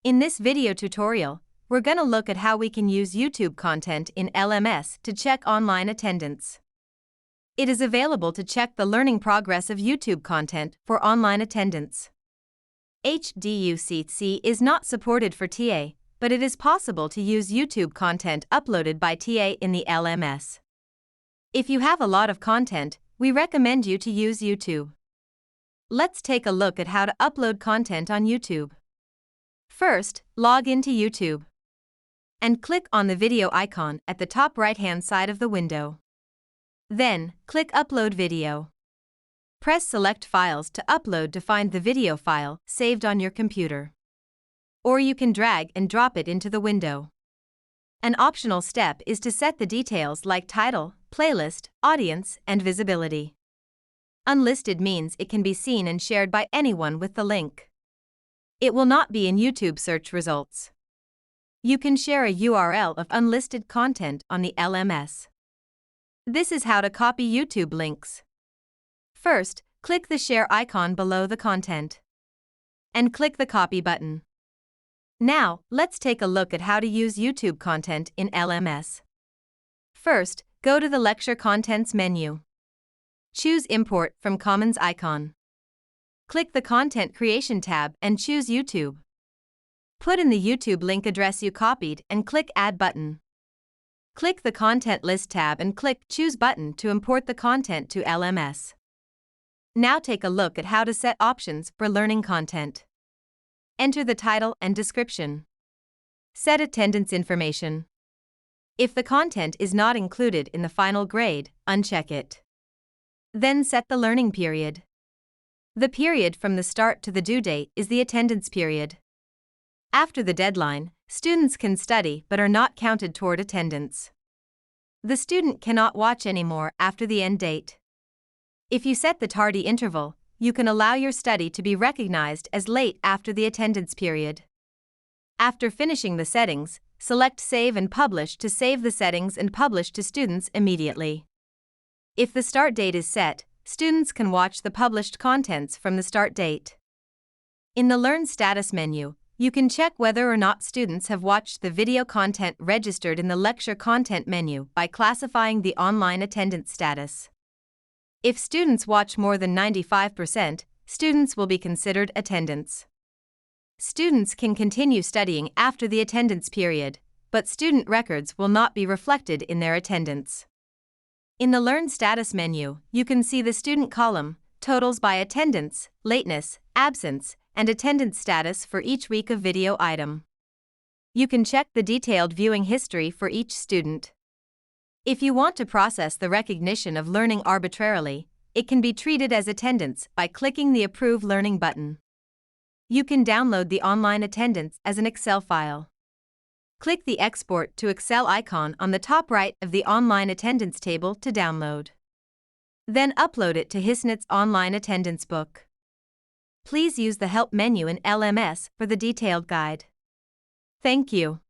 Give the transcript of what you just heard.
In this video tutorial, we're gonna look at how we can use YouTube content in LMS to check online attendance. It is available to check the learning progress of YouTube content for online attendance. HDLMS is not supported for TA, but it is possible to use YouTube content uploaded by TA in the LMS. If you have a lot of content, we recommend you to use YouTube. Let's take a look at how to upload content on YouTube. First, log into YouTube and click on the video icon at the top right-hand side of the window. Then, click Upload Video. Press Select Files to upload to find the video file saved on your computer. Or you can drag and drop it into the window. An optional step is to set the details like title, playlist, audience, and visibility. Unlisted means it can be seen and shared by anyone with the link. It will not be in YouTube search results. You can share a URL of unlisted content on the LMS. This is how to copy YouTube links. First, click the share icon below the content and click the copy button. Now, let's take a look at how to use YouTube content in LMS. First, go to the Lecture Contents menu. Choose Import from Commons icon. Click the Content Creation tab and choose YouTube. Put in the YouTube link address you copied and click Add button. Click the Content List tab and click Choose button to import the content to LMS. Now take a look at how to set options for learning content. Enter the title and description. Set attendance information. If the content is not included in the final grade, uncheck it. Then set the learning period. The period from the start to the due date is the attendance period. After the deadline, students can study but are not counted toward attendance. The student cannot watch anymore after the end date. If you set the tardy interval, you can allow your study to be recognized as late after the attendance period. After finishing the settings, select Save and Publish to save the settings and publish to students immediately. If the start date is set, students can watch the published contents from the start date. In the Learn Status menu, you can check whether or not students have watched the video content registered in the Lecture Content menu by classifying the online attendance status. If students watch more than 95%, students will be considered attendance. Students can continue studying after the attendance period, but student records will not be reflected in their attendance. In the Learn Status menu, you can see the student column, totals by attendance, lateness, absence, and attendance status for each week of video item. You can check the detailed viewing history for each student. If you want to process the recognition of learning arbitrarily, it can be treated as attendance by clicking the Approve Learning button. You can download the online attendance as an Excel file. Click the Export to Excel icon on the top right of the online attendance table to download. Then upload it to Hisnit's online attendance book. Please use the Help menu in LMS for the detailed guide. Thank you.